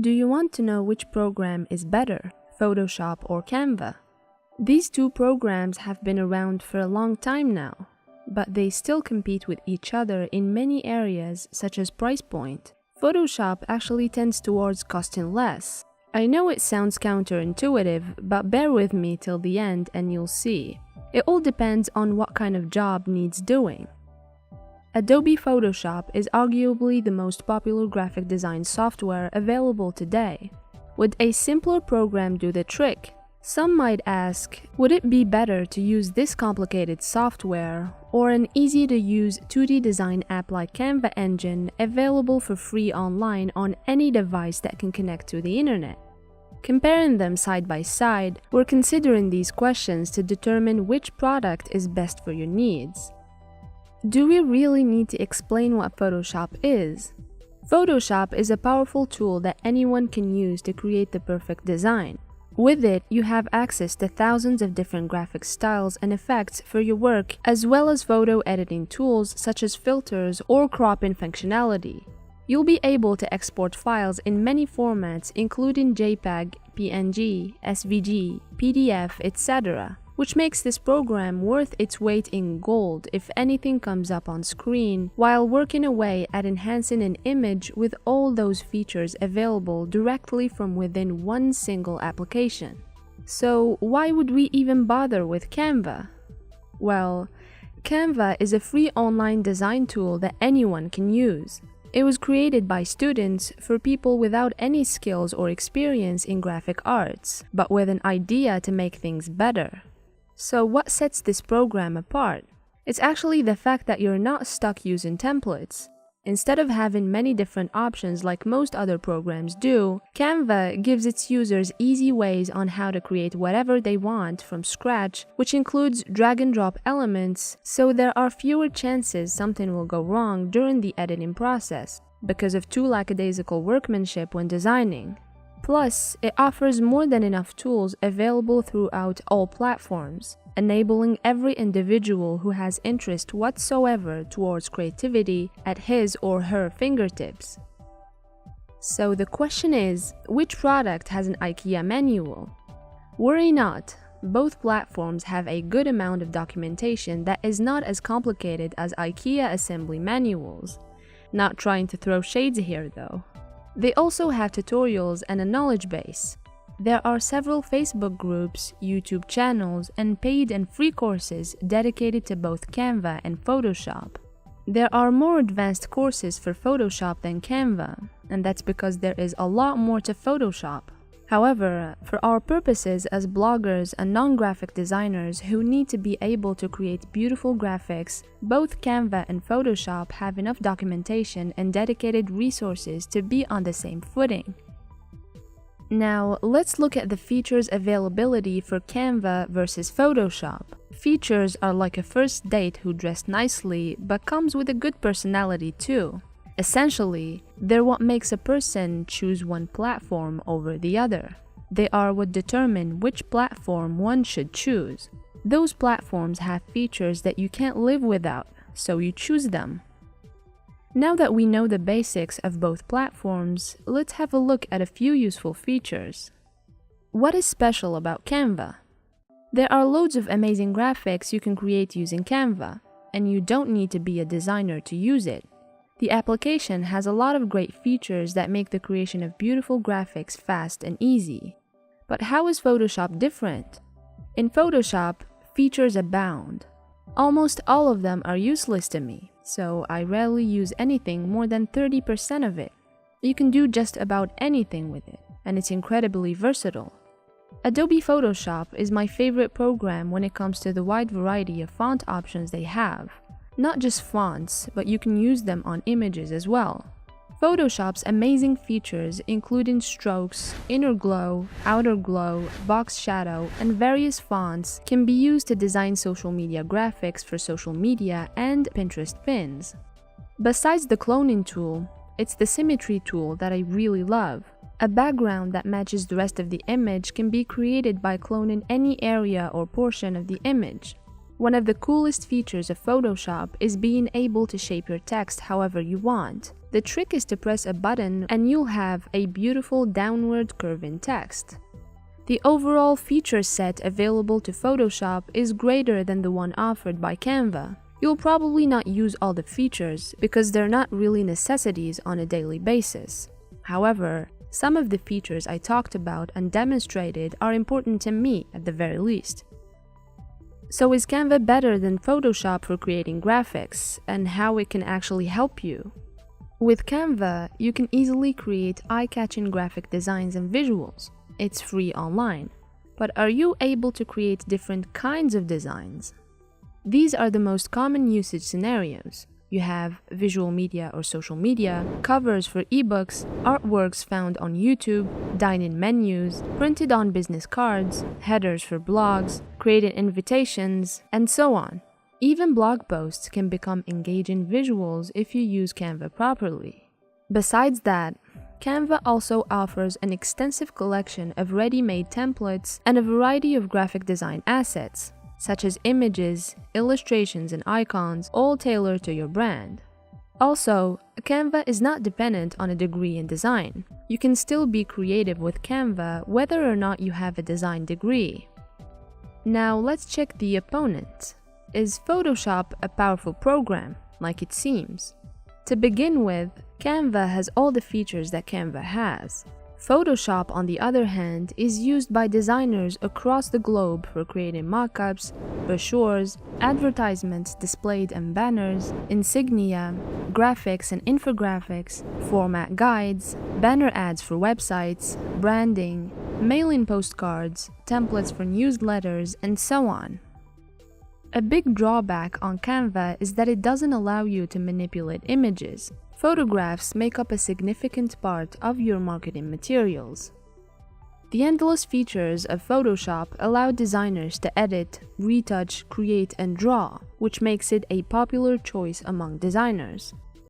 Do you want to know which program is better, Photoshop or Canva? These two programs have been around for a long time now, but they still compete with each other in many areas such as price point. Photoshop actually tends towards costing less. I know it sounds counterintuitive, but bear with me till the end and you'll see. It all depends on what kind of job needs doing. Adobe Photoshop is arguably the most popular graphic design software available today. Would a simpler program do the trick? Some might ask, would it be better to use this complicated software or an easy-to-use 2D design app like Canva engine available for free online on any device that can connect to the internet? Comparing them side by side, we're considering these questions to determine which product is best for your needs. Do we really need to explain what Photoshop is? Photoshop is a powerful tool that anyone can use to create the perfect design. With it, you have access to thousands of different graphic styles and effects for your work, as well as photo editing tools such as filters or cropping functionality. You'll be able to export files in many formats including JPEG, PNG, SVG, PDF, etc., which makes this program worth its weight in gold if anything comes up on screen, while working away at enhancing an image with all those features available directly from within one single application. So why would we even bother with Canva? Well, Canva is a free online design tool that anyone can use. It was created by students for people without any skills or experience in graphic arts, but with an idea to make things better. So what sets this program apart? It's actually the fact that you're not stuck using templates. Instead of having many different options like most other programs do, Canva gives its users easy ways on how to create whatever they want from scratch, which includes drag and drop elements, so there are fewer chances something will go wrong during the editing process because of too lackadaisical workmanship when designing. Plus, it offers more than enough tools available throughout all platforms, enabling every individual who has interest whatsoever towards creativity at his or her fingertips. So the question is, which product has an IKEA manual? Worry not, both platforms have a good amount of documentation that is not as complicated as IKEA assembly manuals. Not trying to throw shades here though. They also have tutorials and a knowledge base. There are several Facebook groups, YouTube channels, and paid and free courses dedicated to both Canva and Photoshop. There are more advanced courses for Photoshop than Canva, and that's because there is a lot more to Photoshop. However, for our purposes as bloggers and non-graphic designers who need to be able to create beautiful graphics, both Canva and Photoshop have enough documentation and dedicated resources to be on the same footing. Now, let's look at the features availability for Canva versus Photoshop. Features are like a first date who dressed nicely but comes with a good personality too. Essentially, they're what makes a person choose one platform over the other. They are what determine which platform one should choose. Those platforms have features that you can't live without, so you choose them. Now that we know the basics of both platforms, let's have a look at a few useful features. What is special about Canva? There are loads of amazing graphics you can create using Canva, and you don't need to be a designer to use it. The application has a lot of great features that make the creation of beautiful graphics fast and easy. But how is Photoshop different? In Photoshop, features abound. Almost all of them are useless to me, so I rarely use anything more than 30% of it. You can do just about anything with it, and it's incredibly versatile. Adobe Photoshop is my favorite program when it comes to the wide variety of font options they have. Not just fonts, but you can use them on images as well. Photoshop's amazing features, including strokes, inner glow, outer glow, box shadow, and various fonts, can be used to design social media graphics for social media and Pinterest pins. Besides the cloning tool, it's the symmetry tool that I really love. A background that matches the rest of the image can be created by cloning any area or portion of the image. One of the coolest features of Photoshop is being able to shape your text however you want. The trick is to press a button and you'll have a beautiful downward curving text. The overall feature set available to Photoshop is greater than the one offered by Canva. You'll probably not use all the features because they're not really necessities on a daily basis. However, some of the features I talked about and demonstrated are important to me at the very least. So is Canva better than Photoshop for creating graphics, and how it can actually help you? With Canva, you can easily create eye-catching graphic designs and visuals. It's free online. But are you able to create different kinds of designs? These are the most common usage scenarios. You have visual media or social media, covers for ebooks, artworks found on YouTube, dine-in menus, printed on business cards, headers for blogs, created invitations, and so on. Even blog posts can become engaging visuals if you use Canva properly. Besides that, Canva also offers an extensive collection of ready-made templates and a variety of graphic design assets, such as images, illustrations, and icons, all tailored to your brand. Also, Canva is not dependent on a degree in design. You can still be creative with Canva whether or not you have a design degree. Now let's check the opponent. Is Photoshop a powerful program, like it seems? To begin with, Canva has all the features that Canva has. Photoshop, on the other hand, is used by designers across the globe for creating mockups, brochures, advertisements displayed and banners, insignia, graphics and infographics, format guides, banner ads for websites, branding, mailing postcards, templates for newsletters, and so on. A big drawback on Canva is that it doesn't allow you to manipulate images. Photographs make up a significant part of your marketing materials. The endless features of Photoshop allow designers to edit, retouch, create, and draw, which makes it a popular choice among designers.